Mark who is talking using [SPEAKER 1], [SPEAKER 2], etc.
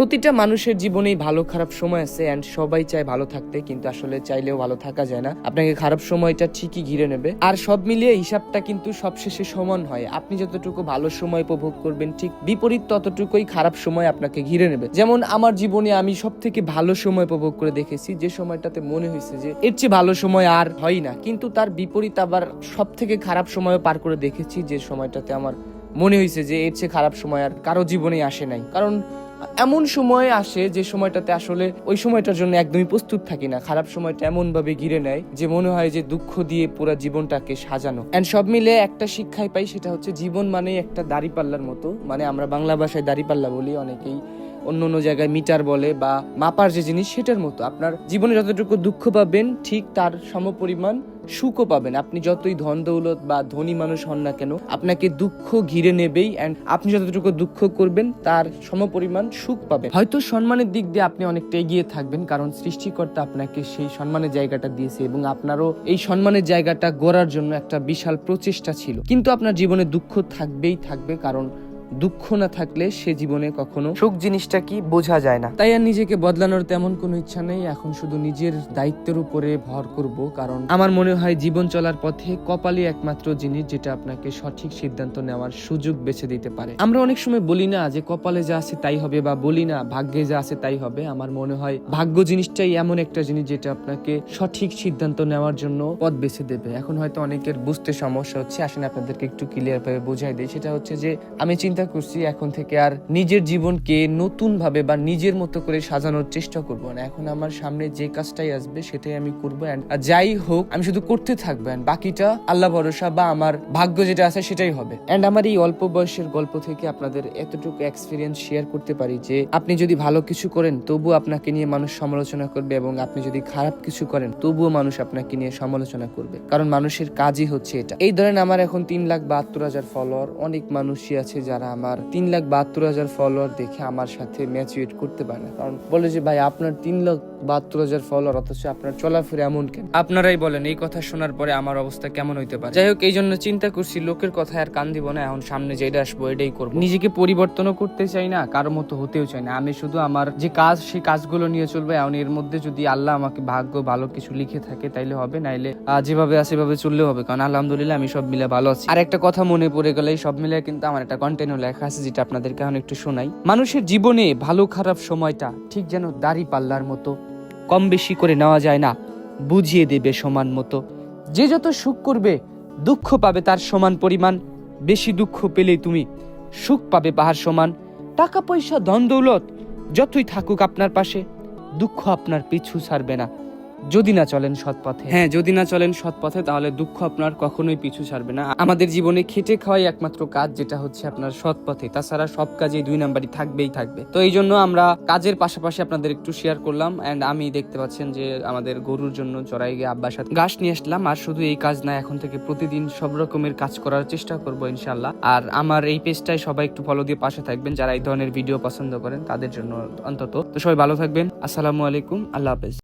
[SPEAKER 1] প্রতিটা মানুষের জীবনেই ভালো খারাপ সময় আছে এন্ড সবাই চায় ভালো থাকতে, কিন্তু আসলে চাইলেও ভালো থাকা যায় না। আপনাকে খারাপ সময়টা ঠিকই ঘিরে নেবে। আর সব মিলিয়ে হিসাবটা কিন্তু সবশেষে সমান হয়। আপনি যতটুকু ভালো সময় উপভোগ করবেন, ঠিক বিপরীত ততটুকুই খারাপ সময় আপনাকে ঘিরে নেবে। যেমন আমার জীবনে আমি সব থেকে ভালো সময় উপভোগ করে দেখেছি যে সময়টাতে মনে হয়েছে যে এর চেয়ে ভালো সময় আর হয় না, কিন্তু তার বিপরীত আবার সব থেকে খারাপ সময় পার করে দেখেছি যে সময়টাতে আমার মনে হয়েছে যে এর চেয়ে খারাপ সময় আর কারো জীবনে আসে নাই। কারণ এমন সময় আসে যে সময়টাতে আসলে ওই সময়টার জন্য একদমই প্রস্তুত থাকি না। খারাপ সময়টা এমন ভাবে ঘিরে নেয় যে মনে হয় যে দুঃখ দিয়ে পুরো জীবনটাকে সাজানো। এন্ড সব মিলে একটা শিক্ষাই পাই, সেটা হচ্ছে জীবন মানে একটা দাড়িপাল্লার মতো। মানে আমরা বাংলা ভাষায় দাড়িপাল্লা বলি, অনেকেই অন্য অন্য জায়গায় মিটার বলে, বা মাপার যে জিনিস সেটার মতো। আপনার জীবনে যতটুকু দুঃখ পাবেন ঠিক তার সমপরিমাণ সুখও পাবেন। আপনি যতই ধন দৌলত বা ধনী মানুষ হন না কেন, আপনাকে দুঃখ ঘিরে নেবেই। এন্ড আপনি যতটুকু দুঃখ করবেন তার সমপরিমাণ সুখ পাবেন। হয়তো সম্মানের দিক দিয়ে আপনি অনেকটা এগিয়ে থাকবেন, কারণ সৃষ্টিকর্তা আপনাকে সেই সম্মানের জায়গাটা দিয়েছে এবং আপনারও এই সম্মানের জায়গাটা গড়ার জন্য একটা বিশাল প্রচেষ্টা ছিল। কিন্তু আপনার জীবনে দুঃখ থাকবেই থাকবে, কারণ দুঃখ না থাকলে সে জীবনে কখনো সুখ জিনিসটা কি বোঝা যায় না। তাই আর নিজেকে বদলানোর তেমন কোনো ইচ্ছা নেই। এখন শুধু নিজের দায়িত্বের উপরে ভর করব, কারণ আমার মনে হয় জীবন চলার পথে কপালই একমাত্র জিনিস যেটা আপনাকে সঠিক সিদ্ধান্ত নেওয়ার সুযোগ বেছে দিতে পারে। আমরা অনেক সময় বলি না যে কপালে যা আছে তাই হবে, বা বলি না ভাগ্যে যা আছে তাই হবে। আমার মনে হয় ভাগ্য জিনিসটাই এমন একটা জিনিস যেটা আপনাকে সঠিক সিদ্ধান্ত নেওয়ার জন্য পথ বেছে দেবে। এখন হয়তো অনেকের বুঝতে সমস্যা হচ্ছে, আসেন আপনাদেরকে একটু ক্লিয়ার ভাবে বোঝাই দিই। সেটা হচ্ছে যে আমি চিন্তা করছি এখন থেকে আর নিজের জীবনকে নতুন ভাবে বা নিজের মতো করে সাজানোর চেষ্টা করব না। এখন আমার সামনে যে কাজটাই আসবে সেটাই আমি করবো, আর যাই হোক আমি শুধু করতে থাকবো, বাকিটা আল্লাহ ভরসা বা আমার ভাগ্য যেটা আছে সেটাই হবে। এন্ড আমার এই অল্প বয়সের গল্প থেকে আপনাদের এতটুকু এক্সপিরিয়েন্স শেয়ার করতে পারি যে আপনি যদি ভালো কিছু করেন তবুও আপনাকে নিয়ে মানুষ সমালোচনা করবে, এবং আপনি যদি খারাপ কিছু করেন তবুও মানুষ আপনাকে নিয়ে সমালোচনা করবে, কারণ মানুষের কাজই হচ্ছে এটা। এই ধরেন আমার এখন 3,72,000 ফলোয়ার। অনেক মানুষই আছে যারা আমার 3,72,000 ফলোয়ার দেখে আমার সাথে ম্যাচুয়েট করতে পারে না, কারণ বলে যে ভাই আপনার 3,72,000 ফলোয়ার অথচ আপনার চলাফেরা এমন কেন? আপনারাই বলেন এই কথা শোনার পরে আমার অবস্থা কেমন হইতে পারে। যাই হোক, এই জন্য চিন্তা করছি লোকের কথায় আর কান দিব না। এখন সামনে যেটা আসবো এটাই করবো। নিজেকে পরিবর্তনও করতে চাই না, কারোর মতো হতেও চাই না। আমি শুধু আমার যে কাজ সেই কাজগুলো নিয়ে চলবে। এখন এর মধ্যে যদি আল্লাহ আমাকে ভাগ্য ভালো কিছু লিখে থাকে তাইলে হবে, নাইলে যেভাবে আছে সেভাবে চললেও হবে, কারণ আলহামদুলিল্লাহ আমি সব মিলে ভালো আছি। আর একটা কথা মনে পড়ে গেলে, সব মিলে কিন্তু আমার একটা কন্টেন্টও লেখা আছে যেটা আপনাদেরকে এখন একটু শোনাই। মানুষের জীবনে ভালো খারাপ সময়টা ঠিক যেন দাড়ি পাল্লার মতো, কম বেশি করে নেওয়া যায় না, বুঝিয়ে দেবে সমান মতো। যে যত সুখ করবে দুঃখ পাবে তার সমান পরিমাণ। বেশি দুঃখ পেলেই তুমি সুখ পাবে পাহাড় সমান। টাকা পয়সা ধন দৌলত যতই থাকুক আপনার পাশে, দুঃখ আপনার পিছু ছাড়বে না যদি না চলেন সৎ পথে। হ্যাঁ, যদি না চলেন সৎ পথে তাহলে দুঃখ আপনার কখনোই পিছু ছাড়বে না। আমাদের জীবনে খেটে খাওয়াই একমাত্র কাজ যেটা হচ্ছে আপনার সৎ পথে, তাছাড়া সব কাজেই 2 নাম্বারই থাকবেই থাকবে। তো এই জন্য আমরা কাজের পাশাপাশি আপনাদের একটু শেয়ার করলাম। এন্ড আমি দেখতে পাচ্ছেন যে আমাদের গরুর জন্য চড়াই গিয়ে আব্বার সাথে ঘাস নিয়ে আসলাম। আর শুধু এই কাজ না, এখন থেকে প্রতিদিন সব রকমের কাজ করার চেষ্টা করবো ইনশাল্লাহ। আর আমার এই পেজটাই সবাই একটু ফলো দিয়ে পাশে থাকবেন, যারা এই ধরনের ভিডিও পছন্দ করেন তাদের জন্য অন্তত। তো সবাই ভালো থাকবেন। আসসালামু আলাইকুম, আল্লাহ হাফেজ।